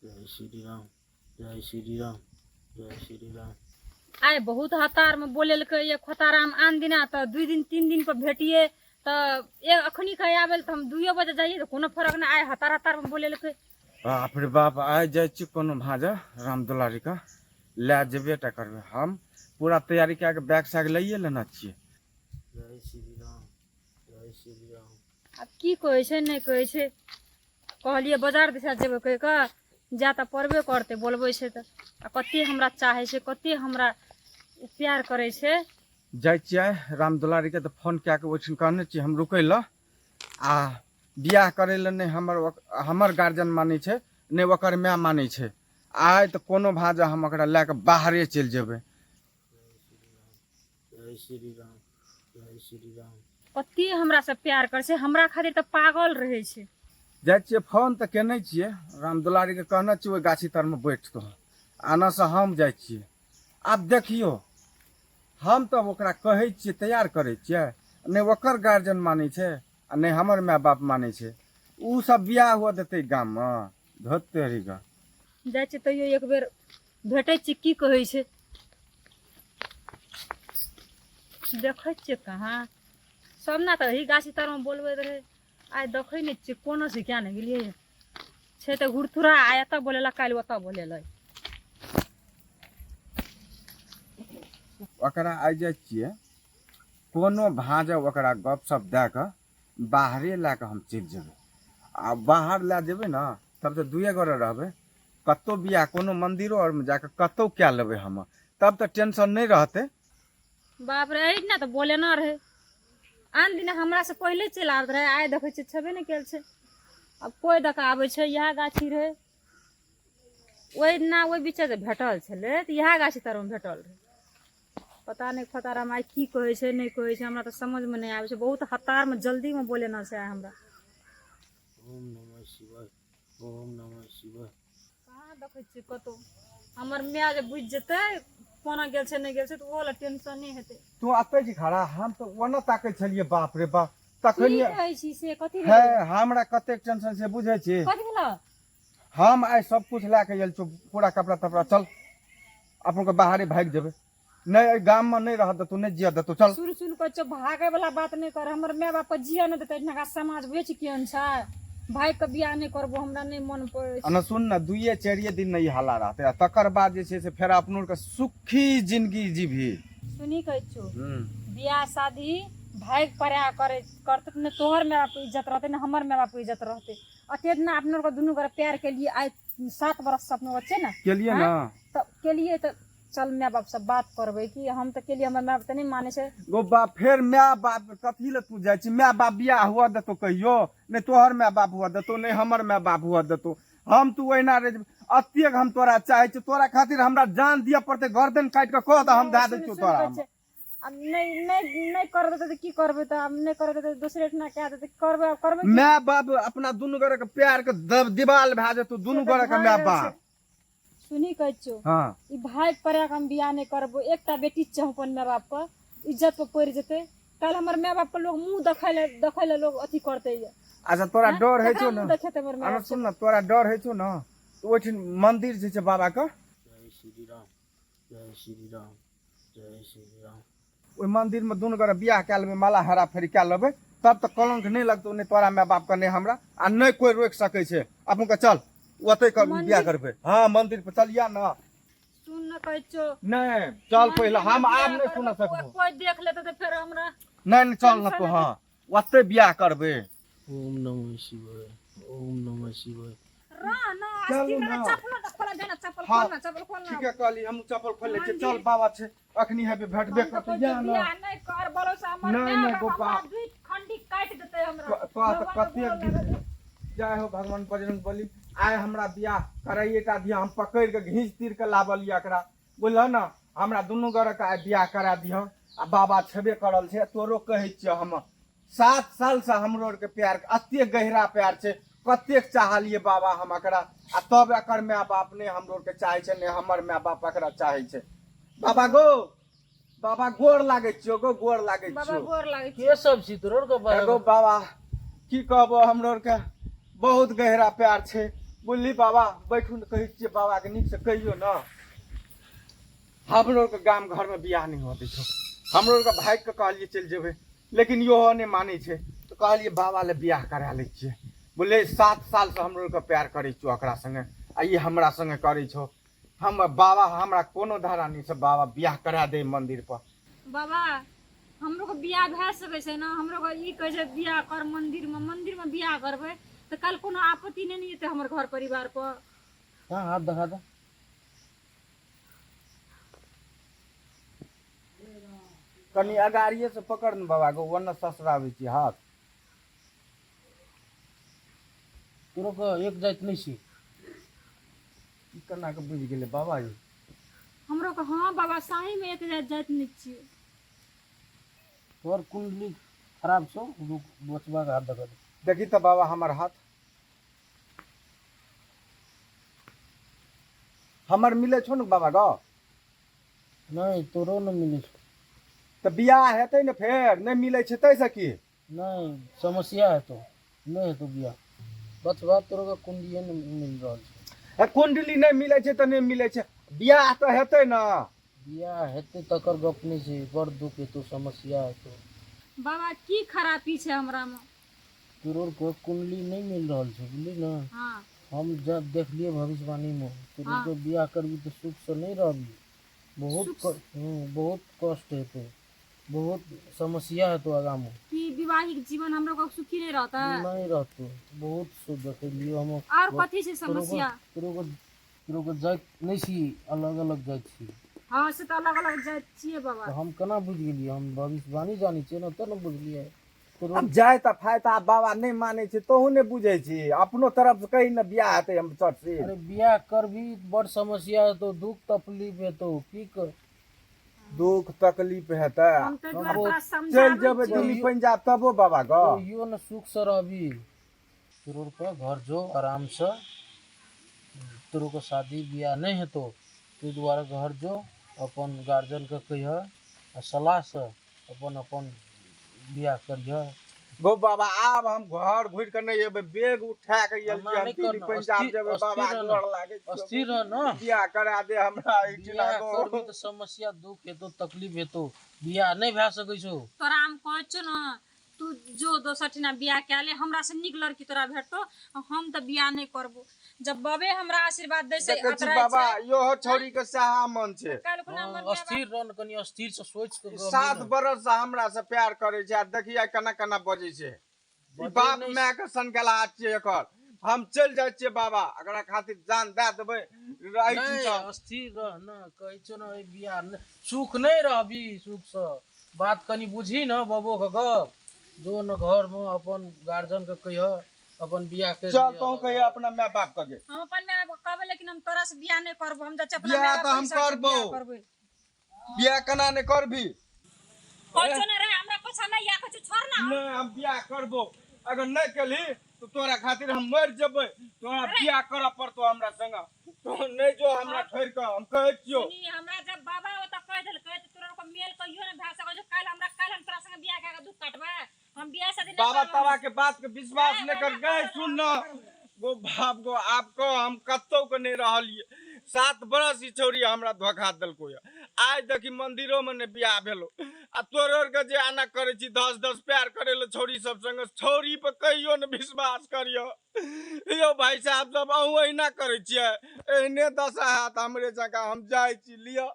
जय श्री राम, जय श्री राम, जय श्री राम। आय बहुत हतार में बोलेलकै ये खोताराम आन दिना तो 2 दिन 3 दिन पर भेटिए तो एक अखनी कहे आबेल तो हम 2 बजे जाइए तो कोनो फर्क नहीं। आय हतार हतार में बोलेलकै। बाप रे बाप, आइ जाइ छी कोनो भाजा राम दुलारी का ले जेबे टा करबे। हम पूरा तैयारी कए के बैग सैग लइए लेना छियै। जय श्री राम, जय श्री राम। अब की कहै छै नहीं कहै छै। कहलिए बाजार दिशा जेबे कह के जा त पड़बे करते बोलबे छै त कते हमरा चाहे छै कते हमरा प्यार करे छै। जाइ छियै राम दुलारी के तो फोन कए के ओइठन कहने छियै हम रुकै ल आ बियाह करे ले नहीं हमर गार्जियन मानै छै नहीं ओकर माय मानै छै। आइ तो कोनो भाजा हम ओकरा लए के बाहरे चलि जेबै। जय श्री राम, जय श्री राम। कते हमरा से प्यार करे छै हमरा खातिर त पागल रहे छै। जाइ छियै फोन तऽ केने छियै राम दुलारी के कहने छियै ओहि गाछी तर में बैठ कऽ आना से हम जाइ छियै। आब देखियो हम तऽ ओकरा कहै छियै तैयार करै छियै नहीं ओकर गार्जियन मानै छै आ नहीं हमर माय बाप मानै छै। उ सब बियाह हुआ देतै गाम में धोते रही गा। जाइ छै तैयो एक बेर भेटै छी की कहै छै देखै छियै कहाँ सब ना तऽ ही गाछी तर में बोलबे रहे। आइ देखै नहीं छियै कोनो से क्या नहीं गेलिए छै तऽ घुरथुरा आय एतऽ बोलेला काल्हि ओतऽ बोलेलै। ओकरा आइ जाइ छियै कोनो भांजा ओकरा गप सप दए कऽ बाहरे लए कऽ हम चलि जेबै। आ बाहर लए जेबै ने तब तऽ 2 गोरे रहबै। कतौ बियाह कोनो मंदिरो और में जाके कतौ कए लेबै हम तब तऽ टेंशन नहीं रहतै। बाप रे ना तो बोले ना रहे आन दिन हमरा से पहले चल आबत रहे। आइ देखे छे छबे नहीं कैल छे। अब कोई देख आबे छे यह गाछी रहे ओहि ना ओहि बीचे से भेटल छले तो यह गाछी तर में भेटल रहे। पता नहीं खोताराम आइ की कहे छे नहीं कहे छे हमरा तो समझ में नहीं आवे छे। बहुत हतार में जल्दी में बोले ना छे हमरा। ओम नमः शिवाय, ओम नमः शिवाय। कहाँ देखे छे कतो हमर माय जे बुझ जेते कोना गेल छे नहीं गेल छे तो ओला टेंशन नहीं हेते। तू अतै छी खड़ा हम तो ओना ताकै छलिए। बाप रे बाप की तखनी कहै छी से कथि है हमरा कते टेंशन से बुझै छी। कथि भेला हम आइ सब कुछ ला के आयल छु पूरा कपड़ा तपड़ा चल अपन के बाहरे भाग जेबै। नहीं एहि गाम में नहीं रह देतौ नहीं जिया देतौ चल। सुन कह भागे वाला बात नहीं कर। हमर माय बाप जिया नहीं देते इनका समाज बेच केहन छे। भाई के बियाह नहीं करबो हमरा नहीं मन पड़े। अन सुन ना 2-4 दिन नहीं हाला रहते आ तकर बाद जे छै से फेर अपनों के सुखी जिंदगी जीभी। सुनी कह छो बियाह शादी भाई परा करे करते न तोहर माय बाप इज्जत रहते न हमर माय बाप इज्जत रहते। अतेना अपनों के दुनू के प्यार के लिए आज 7 बरस से अपनों बच्चे ना के लिए ना तो के लिए तो चल माय बाप से बात करबे कि हम तो के लिए हमर माय बाप तो नहीं माने छे। गो बाप फेर माय बाप कथी ले तू जाइ छी। माय बाप बियाह हुआ देतो कहियो नहीं तोहर माय बाप हुआ देतो नहीं हमर माय बाप हुआ देतो। हम तू ओहिना रे अत्यक हम तोरा चाहे छी तोरा खातिर हमरा जान दिया पड़ते गर्दन काट के कह द हम दे दे तोरा। अब नहीं कर देते तो की करबे तो अब नहीं कर देते दूसरे ना क्या देते करबे करबे। माय बाप अपना दुनू गोरे के प्यार के दीवाल भए जेतौ दुनू गोरे के माय बाप। सुनी कह छो हां ई भाई परा के हम बियाह नहीं करबो। एकटा बेटी छे अपन माय बाप के इज्जत पे पड़ जेते कल हमर माय बाप के लोग मुंह देखै ले लोग अथी करते। अच्छा तोरा डर है छौ ना देखेते हमर माय अरे सुन ना तोरा डर है छौ ना ओठिन मंदिर जे छै बाबा के जय श्री राम, जय श्री राम, जय श्री राम। ओइ मंदिर में दुनू गोरे बियाह कए लेबै माला हेरा फेरी कए लेबै तब तक कलंक नहीं लगतौ नहीं तोरा माय बाप के नहीं हमरा आ नहीं कोई रोक सकै छै। अपन के चल ओते कर बियाह करबै। हां मंदिर पे चलिया ना। सुन न कह छो नहीं चल पहले हम आब नहीं सुन सकबो। कोई देख लेते तो फिर हमरा नहीं चल ना तो हां ओते बियाह करबै। ओम नमः शिवाय, ओम नमः शिवाय। ना चल ना चप्पल खोला देना चप्पल हाँ, खोलना चप्पल खोलना। ठीक है कहली हम चप्पल खोल ले छी। चल बाबा छै अखनी हेबे भेटबे करतै या ना बियाह नहीं कर बोलो से हमर नहीं, माय नहीं, बाप गोपा। हमरा दुई खंडी काट देते हमरा। तो कते दिन जय हो भगवान बजरंग बली। आइ हमरा बियाह कराइएटा दिया हम पकड़ के घींच तीर के लावलिया एकरा बोलह ना हमरा दुनू गोरे के आइ बियाह करा दिह। आ बाबा छेबे करल छै तोरो कहै छियै हम 7 साल से हमरो के प्यार अते गहरा प्यार छै कतेक चाहलिए बाबा हम एकरा आ तब एकर माय बाप ने हमरो के चाहे छै ने हमर माय बाप एकरा चाहे छै। बाबा गो बाबा गोर लागे छियो गो गोर लागे बाबा छियो। गोर लागे के सब छी तोर को एगो बाबा की कहबो हमरो के बहुत गहरा प्यार छै बोली बाबा बैठू न कहै छियै बाबा के नीक से कहियो न हमरो के गाम घर में बियाह नहीं होते छो हमरो के भाग के कहलिए चल जेबै लेकिन यो नहीं मानै छै तो कहलिए बाबा ले बियाह करा लै छियै बोले 7 साल से हमरो के प्यार करै छो एकरा संगे आ ई हमरा संगे करै छो हम बाबा हमरा कोनो धारा नहीं से बाबा बियाह करा दे मंदिर पर बाबा हमरो को बियाह भए सकै छै ना हमरो को ई कहै छै बियाह कर मंदिर में बियाह करबै तो कल कोनो आपत्ति नहीं एतै हमर घर परिवार पर। हाँ हाथ दिखा दो। कनी अगाड़िए से पकड़ न बाबा को वरना ससराबै छी हाथ। तोरो को एक जात नहीं छी ई केना के बुझ गेलै बाबा जी हमरो को हाँ बाबा सही में एक जात नहीं छियै। तोर कुंडली खराब छो रुक बचबा के हाथ दिखा दो। देखी तो बाबा हमर हाथ हमर मिले छो न बाबा गो नहीं तोरो न मिले छो तो बियाह हेतै न फेर नहीं मिले छै तै से की नहीं समस्या है तो नहीं है तो बिया बचबा तोरो का कुंडली न मिल रहल छै। कुंडली नहीं मिले छै तो नहीं मिले छै बियाह तो हेतै न बिया हेते तकर गप नहीं छै बड़ दुख है तो समस्या है तो बाबा की खराबी छै हमरा में तोरो को कुंडली नहीं मिल रहल छै बुझली ना। हाँ हम जब देख लिए भविष्यवाणी में तोरो हाँ। को बियाह करबी तो सुख से नहीं रहबी बहुत कष्ट है तो बहुत समस्या है तो आगा में कि विवाहिक जीवन हमरो को सुखी नहीं रहता नहीं रहतो बहुत सुख देख लियो हम और कथी छै समस्या। तोरो को जात नहीं छी अलग अलग जात छी हाँ से तो अलग अलग जात छियै बाबा तो हम केना बुझ गेलिए हम भविष्यवाणी जानी छियै ना तो न बुझलिए तोरो अब जाय त फायदा बाबा नहीं माने छै तोहू नहीं बुझै छी अपनो तरफ से कहीं न बियाह हेतै हम चट से अरे बियाह करबी बड़ समस्या है तो दुख तकलीफ है तो की कर दुख तकलीफ हेतै हम तो हम द्वार वो पर चल समझाबै जेबै छियै। दिल्ली पंजाब तबो बाबा गो तो यो न सुख से रहबी तोरो को घर जो आराम से तोरो को शादी बियाह नहीं है तो तू दोबारा घर जो अपन गार्जियन के कहिए आ सलाह से अपन अपन बियाह करिए। गो बाबा आब हम घर घुर के नहीं एबै बेग उठा के ना, एलियै हम नहीं दिल्ली करना, पंजाब अस्थिर- जेबै अस्थिर बाबा रहना। गोर लागे छियौ। अस्थिर रह न बियाह करा दे हमरा इठिना बियाह गो करबी तो समस्या दुख है तो तकलीफ है तो बियाह नहीं भए सकै छौ। तोरा हम कहै छौ न तू जो दोसर ठिना बियाह कए ले हमरा से नीक लड़की तोरा भेटतो हम तो बियाह नहीं करबो जब बबे हमरा आशीर्वाद दै छै देखै छी अतराय बाबा छै यो छौरी के सहा मन छै काल्हि खुना हाँ, मन में अस्थिर रह न कनी अस्थिर से सोच के गप 7 ली न। बरस से हमरा से प्यार करे छै आ देखिए केना केना बजै छै ई बजै बाप नहीं- माय के सनकला छियै एकर हम चल जाइ छियै बाबा एकरा खातिर जान दे देबै रहै छी नहीं सब अस्थिर रह न कहै छौ न बियाह सुख नहीं रहबी सुख से बात कनी बुझी न बबो के गप जो न घर में अपन गार्जियन के कहिए अपन बियाह के चल तू कहिए अपना माय बाप के गे हम अपन माय बाप कहबै लेकिन हम तोरा से बियाह नहीं करबो हम जब अपना बियाह माय तो बाप हम के साथ करबो। बियाह करबै बियाह केना नहीं करबी कहै छौ न रे हमरा पछा नहीं या कहै छोड़ ना नहीं हम बियाह करबो अगर नहीं केली तो तोरा खातिर हम मर जेबै तोरा बियाह करऽ पड़तो हमरा संग तो नहीं जो हमरा छोड़ के हम कहै छियो सुनी हमरा जब बाबा ओतऽ कह देलकै त तोरा को मेल कहियो न भए सकै छै काल्हि हम तोरा संगे बियाह कए के दुख काटबै हम बियाह शादी नहीं बाबा करबै। तवा के बात के विश्वास नहीं कर गए सुन न गो बाप गो आपको हम कत्तो के नहीं रहलिए 7 बरस ई छौरी हमरा धोखा देलको या आज देखी मंदिरों में ने बियाह भेलो आ तोर के जे आना करे छी 10 प्यार करे ले छौरी सब संग छौरी पे कहियो न विश्वास करियो यो भाई साहब सब अहू अहिना करे छियै एहने दशा हाथ हमरे जगह हम जाय छी लियो।